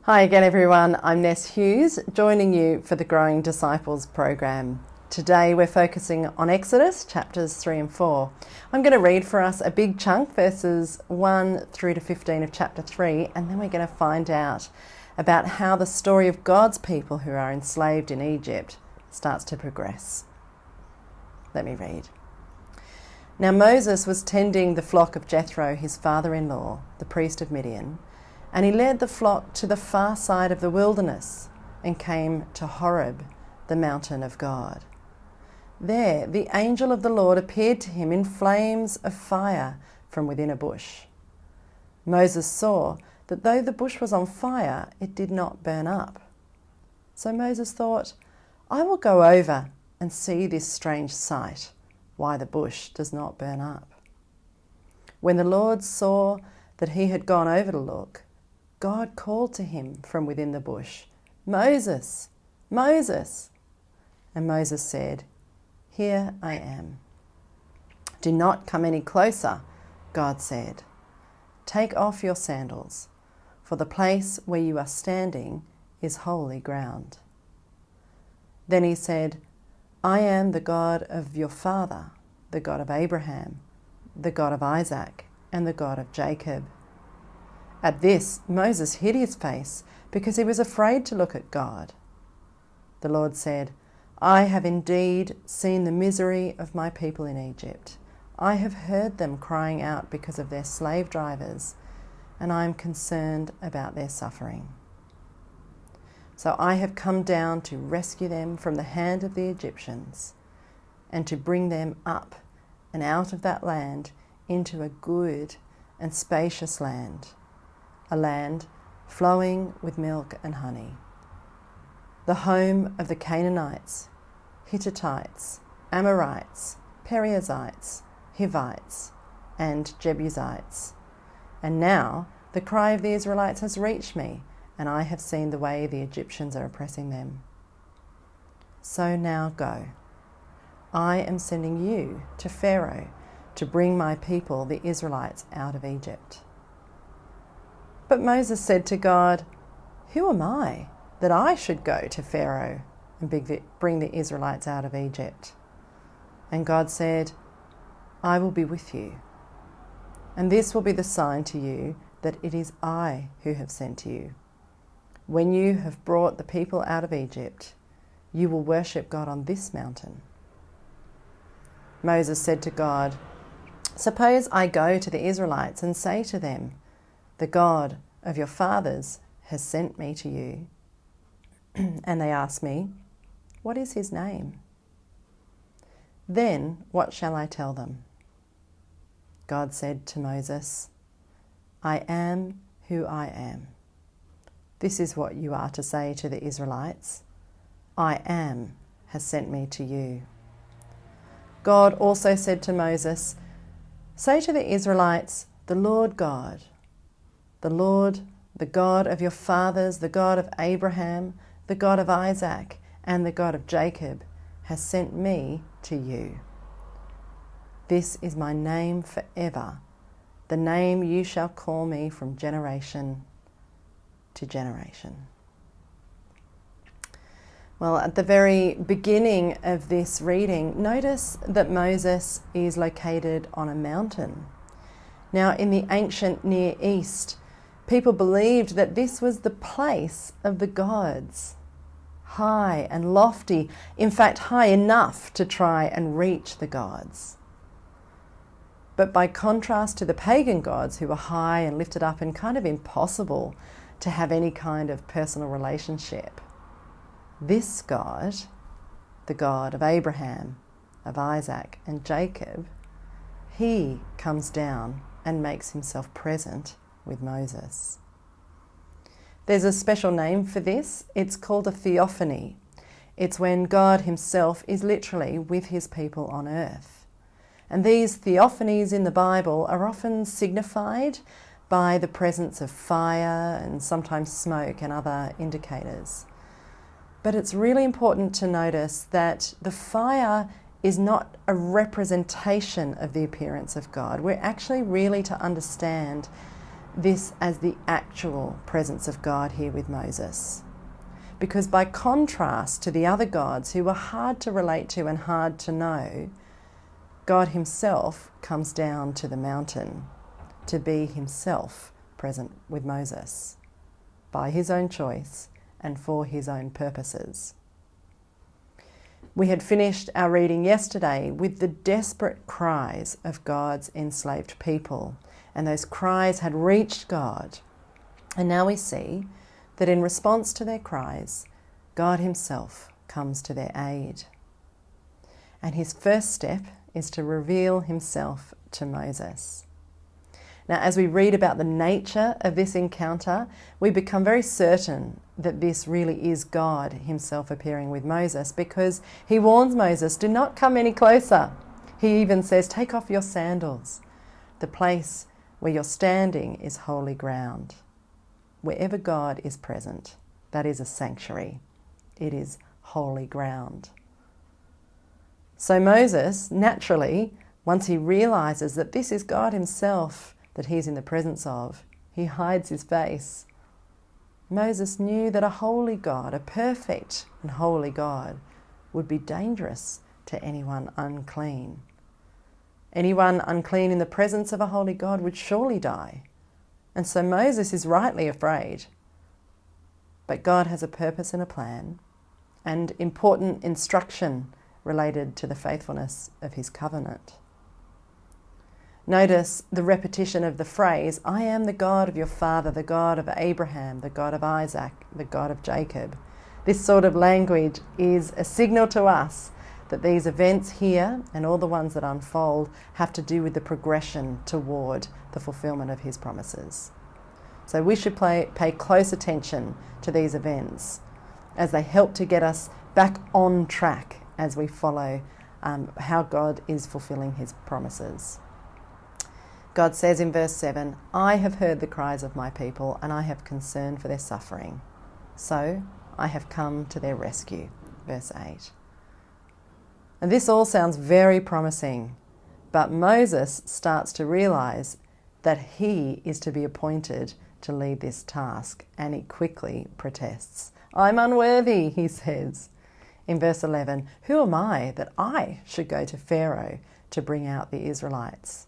Hi again everyone, I'm Ness Hughes, joining you for the Growing Disciples program. Today we're focusing on Exodus chapters 3 and 4. I'm going to read for us a big chunk, verses 1 through to 15 of chapter 3, and then we're going to find out about how the story of God's people who are enslaved in Egypt starts to progress. Let me read. Now Moses was tending the flock of Jethro, his father-in-law, the priest of Midian, and he led the flock to the far side of the wilderness and came to Horeb, the mountain of God. There the angel of the Lord appeared to him in flames of fire from within a bush. Moses saw that though the bush was on fire, it did not burn up. So Moses thought, I will go over and see this strange sight, why the bush does not burn up. When the Lord saw that he had gone over to look, God called to him from within the bush, Moses, Moses. And Moses said, Here I am. Do not come any closer, God said. Take off your sandals, for the place where you are standing is holy ground. Then he said, I am the God of your father, the God of Abraham, the God of Isaac, and the God of Jacob. At this, Moses hid his face because he was afraid to look at God. The Lord said, I have indeed seen the misery of my people in Egypt. I have heard them crying out because of their slave drivers, and I am concerned about their suffering. So I have come down to rescue them from the hand of the Egyptians and to bring them up and out of that land into a good and spacious land, a land flowing with milk and honey, the home of the Canaanites, Hittites, Amorites, Perizzites, Hivites, and Jebusites. And now the cry of the Israelites has reached me, and I have seen the way the Egyptians are oppressing them. So now go. I am sending you to Pharaoh to bring my people, the Israelites, out of Egypt. But Moses said to God, Who am I that I should go to Pharaoh and bring the Israelites out of Egypt? And God said, I will be with you, and this will be the sign to you that it is I who have sent you. When you have brought the people out of Egypt, you will worship God on this mountain. Moses said to God, Suppose I go to the Israelites and say to them, The God of your fathers has sent me to you. And they ask me, What is his name? Then what shall I tell them? God said to Moses, I am who I am. This is what you are to say to the Israelites. I am has sent me to you. God also said to Moses, Say to the Israelites, the Lord God, the Lord, the God of your fathers, the God of Abraham, the God of Isaac, and the God of Jacob, has sent me to you. This is my name forever, the name you shall call me from generation to generation. Well, at the very beginning of this reading, notice that Moses is located on a mountain. Now, in the ancient Near East, people believed that this was the place of the gods, high and lofty, in fact, high enough to try and reach the gods. But by contrast to the pagan gods, who were high and lifted up and kind of impossible to have any kind of personal relationship, this God, the God of Abraham, of Isaac, and Jacob, he comes down and makes himself present with Moses. There's a special name for this. It's called a theophany. It's when God himself is literally with his people on earth. And these theophanies in the Bible are often signified by the presence of fire and sometimes smoke and other indicators. But it's really important to notice that the fire is not a representation of the appearance of God. We're actually really to understand this as the actual presence of God here with Moses. Because by contrast to the other gods who were hard to relate to and hard to know, God himself comes down to the mountain to be himself present with Moses by his own choice and for his own purposes. We had finished our reading yesterday with the desperate cries of God's enslaved people, and those cries had reached God. And now we see that in response to their cries, God himself comes to their aid. And his first step is to reveal himself to Moses. Now, as we read about the nature of this encounter, we become very certain that this really is God himself appearing with Moses, because he warns Moses, do not come any closer. He even says, take off your sandals. The place where you're standing is holy ground. Wherever God is present, that is a sanctuary. It is holy ground. So Moses, naturally, once he realizes that this is God himself that he's in the presence of, he hides his face. Moses knew that a holy God, a perfect and holy God, would be dangerous to anyone unclean. Anyone unclean in the presence of a holy God would surely die. And so Moses is rightly afraid. But God has a purpose and a plan, and important instruction related to the faithfulness of his covenant. Notice the repetition of the phrase, I am the God of your father, the God of Abraham, the God of Isaac, the God of Jacob. This sort of language is a signal to us that these events here and all the ones that unfold have to do with the progression toward the fulfillment of his promises. So we should pay close attention to these events as they help to get us back on track as we follow how God is fulfilling his promises. God says in verse 7, I have heard the cries of my people and I have concern for their suffering. So I have come to their rescue. Verse 8. And this all sounds very promising, but Moses starts to realize that he is to be appointed to lead this task, and he quickly protests. I'm unworthy, he says. In verse 11, who am I that I should go to Pharaoh to bring out the Israelites?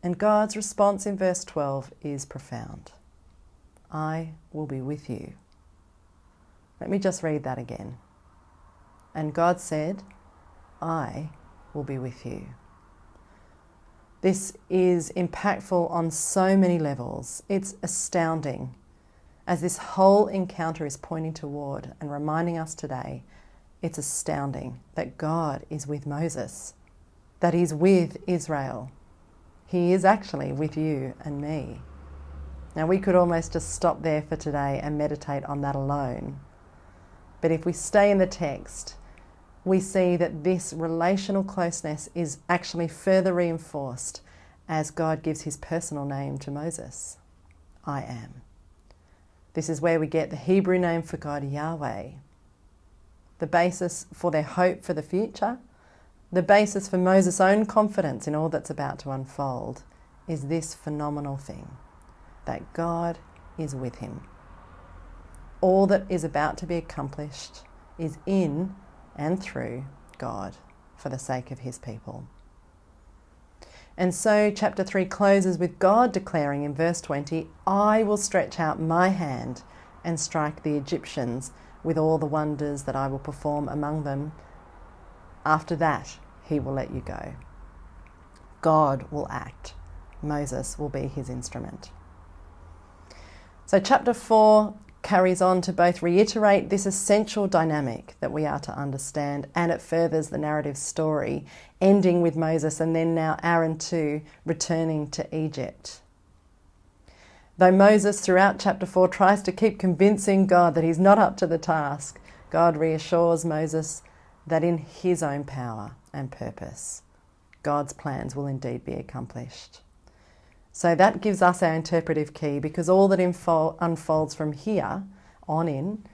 And God's response in verse 12 is profound. I will be with you. Let me just read that again. And God said, I will be with you. This is impactful on so many levels. It's astounding, as this whole encounter is pointing toward and reminding us today, it's astounding that God is with Moses, that he's with Israel. He is actually with you and me. Now we could almost just stop there for today and meditate on that alone. But if we stay in the text, we see that this relational closeness is actually further reinforced as God gives his personal name to Moses. I am. This is where we get the Hebrew name for God, Yahweh. The basis for their hope for the future, the basis for Moses' own confidence in all that's about to unfold, is this phenomenal thing, that God is with him. All that is about to be accomplished is in and through God for the sake of his people. And so chapter 3 closes with God declaring in verse 20, I will stretch out my hand and strike the Egyptians with all the wonders that I will perform among them. After that, he will let you go. God will act. Moses will be his instrument. So chapter 4 carries on to both reiterate this essential dynamic that we are to understand, and it furthers the narrative story, ending with Moses and then now Aaron too returning to Egypt. Though Moses throughout chapter 4 tries to keep convincing God that he's not up to the task, God reassures Moses that in his own power and purpose, God's plans will indeed be accomplished. So that gives us our interpretive key, because all that unfolds from here on in,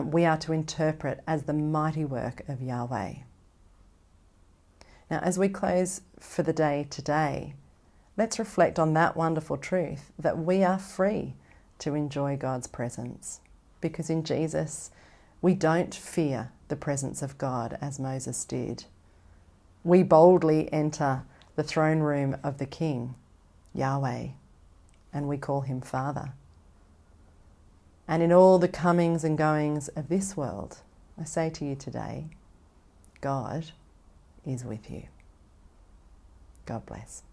we are to interpret as the mighty work of Yahweh. Now, as we close for the day today, Let's reflect on that wonderful truth that we are free to enjoy God's presence, because in Jesus we don't fear the presence of God as Moses did. We boldly enter the throne room of the King, Yahweh, and we call him Father. And in all the comings and goings of this world, I say to you today, God is with you. God bless.